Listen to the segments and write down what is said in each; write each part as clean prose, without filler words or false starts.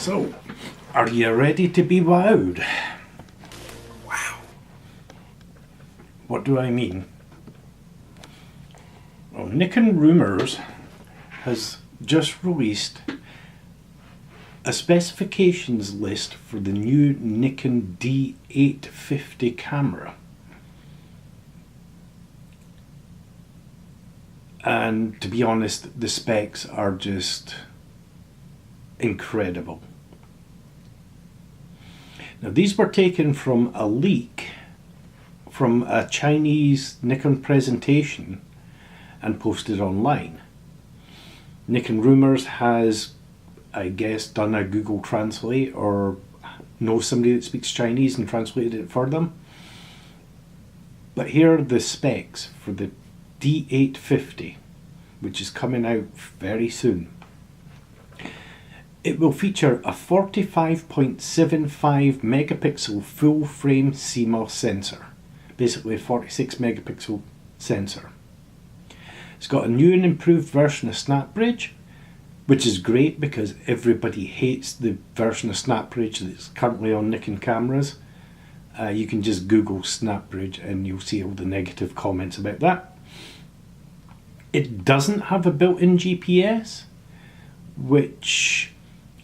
So, are you ready to be wowed? Wow. What do I mean? Well, Nikon Rumors has just released a specifications list for the new Nikon D850 camera. And to be honest, the specs are just incredible. Now, these were taken from a leak from a Chinese Nikon presentation and posted online. Nikon Rumors has, I guess, done a Google Translate or knows somebody that speaks Chinese and translated it for them. But here are the specs for the D850, which is coming out very soon. It will feature a 45.75 megapixel full frame CMOS sensor, basically a 46 megapixel sensor. It's got a new and improved version of SnapBridge, which is great because everybody hates the version of SnapBridge that's currently on Nikon cameras. You can just Google SnapBridge and you'll see all the negative comments about that. It doesn't have a built-in GPS, which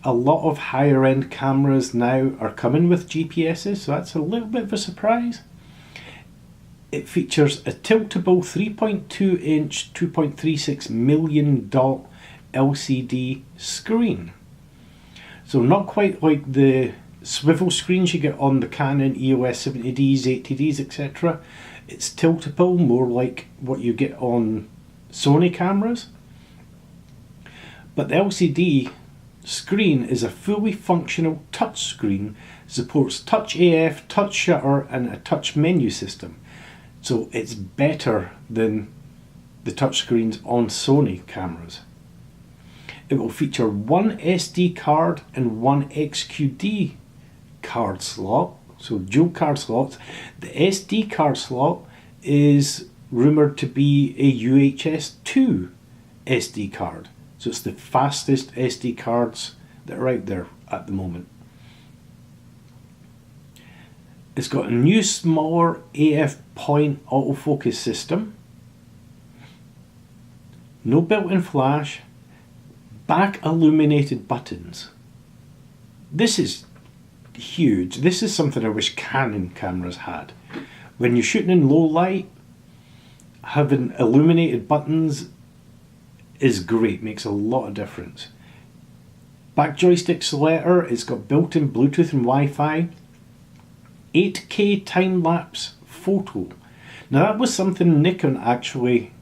a lot of higher end cameras now are coming with GPSs, so that's a little bit of a surprise. It features a tiltable 3.2 inch 2.36 million dot LCD screen. So not quite like the swivel screens you get on the Canon EOS 70Ds, 80Ds, etc. It's tiltable, more like what you get on Sony cameras. But the LCD screen is a fully functional touch screen, supports touch AF, touch shutter and a touch menu system. So it's better than the touch screens on Sony cameras. It will feature one SD card and one XQD card slot, so dual card slots. The SD card slot is rumoured to be a UHS 2 SD card. So it's the fastest SD cards that are out there at the moment. It's got a new smaller AF point autofocus system, no built-in flash, back illuminated buttons. This is huge. This is something I wish Canon cameras had. When you're shooting in low light, having illuminated buttons is great, makes a lot of difference. Back joystick selector, it's got built-in Bluetooth and Wi-Fi. 8K time-lapse photo. Now that was something Nikon actually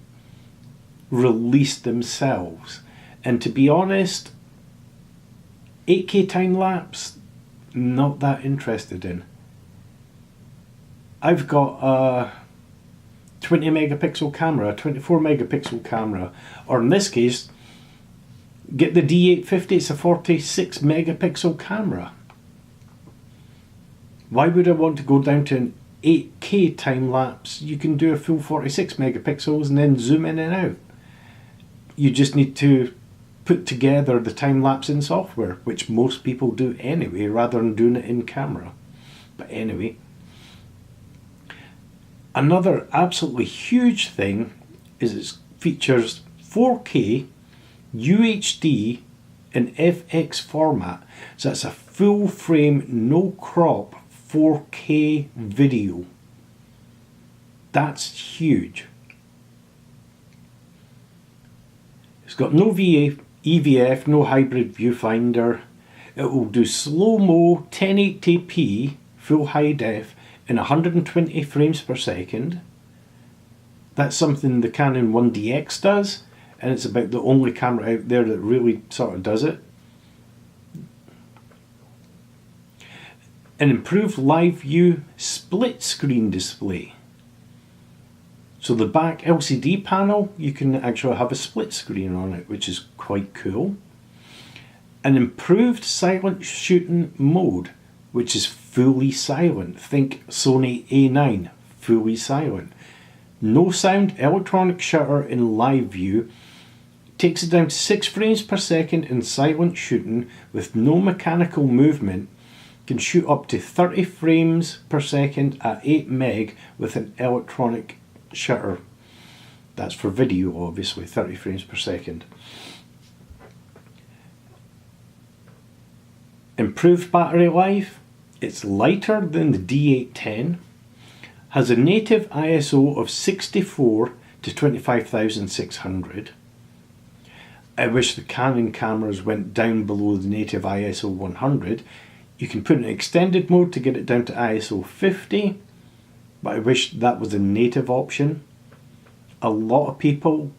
released themselves, and to be honest, 8K time-lapse, not that interested in. I've got a 20 megapixel camera, a 24 megapixel camera, or in this case, get the D850, it's a 46 megapixel camera. Why would I want to go down to an 8K time lapse? You can do a full 46 megapixels and then zoom in and out. You just need to put together the time lapse in software, which most people do anyway, rather than doing it in camera. But anyway, another absolutely huge thing is it features 4K, UHD and FX format. So that's a full frame, no crop 4K video. That's huge. It's got no EVF, no hybrid viewfinder. It will do slow-mo 1080p full high def in 120 frames per second. That's something the Canon 1DX does, and it's about the only camera out there that really sort of does it. An improved live view split screen display. So the back LCD panel, you can actually have a split screen on it, which is quite cool. An improved silent shooting mode, which is fully silent. Think Sony A9, fully silent. No sound, electronic shutter in live view, Takes it down to 6 frames per second in silent shooting with no mechanical movement. Can shoot up to 30 frames per second at 8 meg with an electronic shutter. That's for video, obviously, 30 frames per second. Improved battery life. It's lighter than the D810. Has a native ISO of 64 to 25,600. I wish the Canon cameras went down below the native ISO 100. You can put an extended mode to get it down to ISO 50, but I wish that was a native option. A lot of people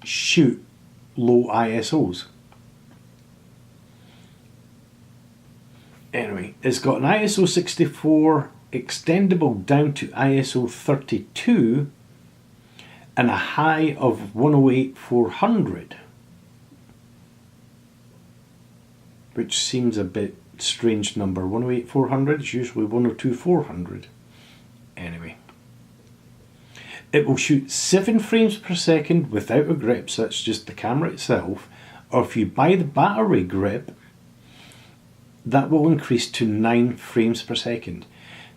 shoot low ISOs. Anyway, it's got an ISO 64 extendable down to ISO 32 and a high of 108/400, which seems a bit strange number. 108/400 is usually 102/400. Anyway, it will shoot 7 frames per second without a grip, so that's just the camera itself, or if you buy the battery grip, that will increase to 9 frames per second.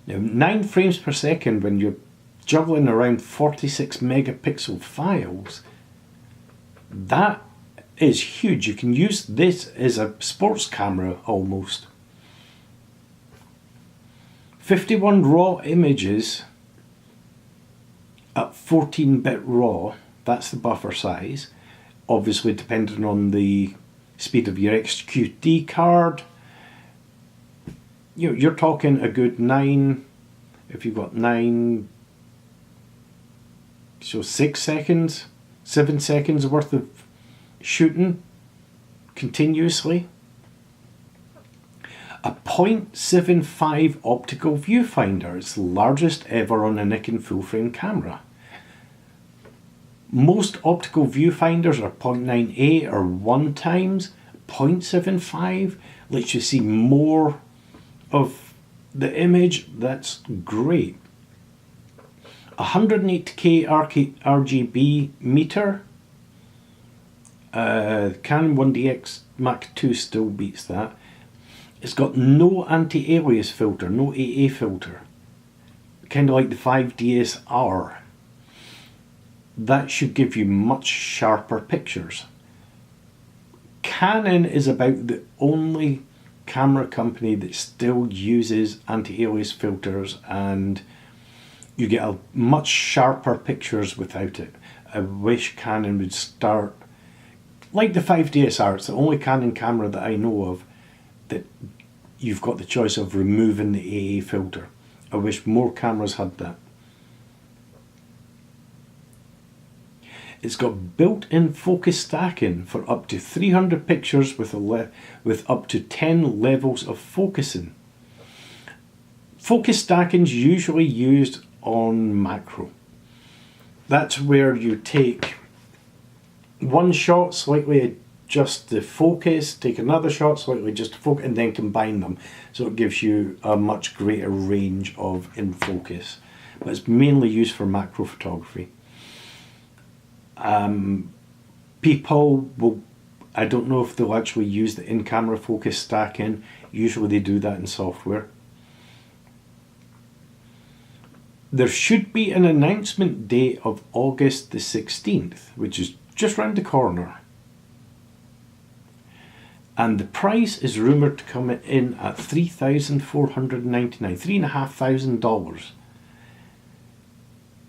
Now, 9 frames per second when you're juggling around 46 megapixel files, that is huge. You can use this as a sports camera almost. 51 raw images at 14-bit raw, that's the buffer size, obviously depending on the speed of your XQD card. You're talking a good 9, if you've got 9, so 6 seconds, 7 seconds worth of shooting continuously. A 0.75 optical viewfinder. It's the largest ever on a Nikon full-frame camera. Most optical viewfinders are 0.98 or 1 times. 0.75 lets you see more of the image. That's great. 180K RGB meter. Canon 1DX Mark II still beats that. It's got no anti-alias filter, no AA filter. Kind of like the 5DSR. That should give you much sharper pictures. Canon is about the only camera company that still uses anti-alias filters, and you get a much sharper pictures without it. I wish Canon would start, like the 5DSR, it's the only Canon camera that I know of that you've got the choice of removing the AA filter. I wish more cameras had that. It's got built-in focus stacking for up to 300 pictures with up to 10 levels of focusing. Focus stacking is usually used on macro. That's where you take one shot, slightly adjust the focus, take another shot, slightly adjust the focus, and then combine them. So it gives you a much greater range of in focus. But it's mainly used for macro photography. People will, I don't know if they'll actually use the in-camera focus stacking. Usually they do that in software. There should be an announcement date of August the 16th, which is just round the corner. And the price is rumoured to come in at $3,499, $3,500.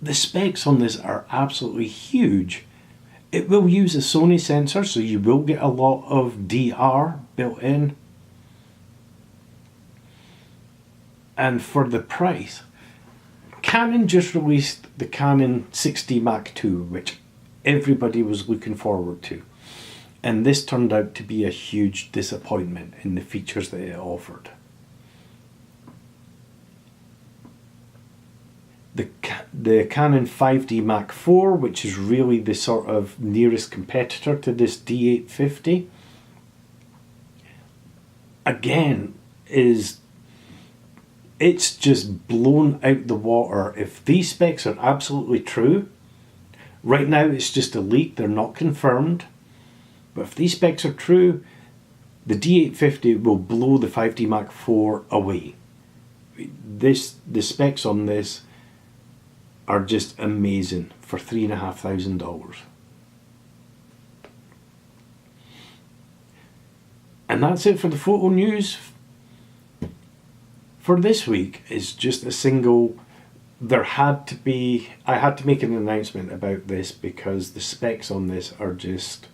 The specs on this are absolutely huge. It will use a Sony sensor, so you will get a lot of DR built in. And for the price, Canon just released the Canon 6D Mark II, which everybody was looking forward to. And this turned out to be a huge disappointment in the features that it offered. The Canon 5D Mark IV, which is really the sort of nearest competitor to this D850, again, it's just blown out the water. If these specs are absolutely true, right now it's just a leak, they're not confirmed. But if these specs are true, the D850 will blow the 5D Mark IV away. The specs on this are just amazing for $3,500. And that's it for the photo news for this week. It's just a single. I had to make an announcement about this because the specs on this are just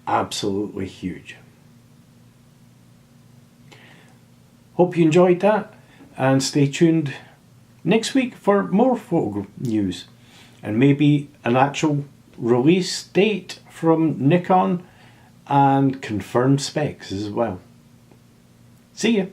absolutely huge. Hope you enjoyed that, and stay tuned next week for more photo news and maybe an actual release date from Nikon and confirmed specs as well. See ya!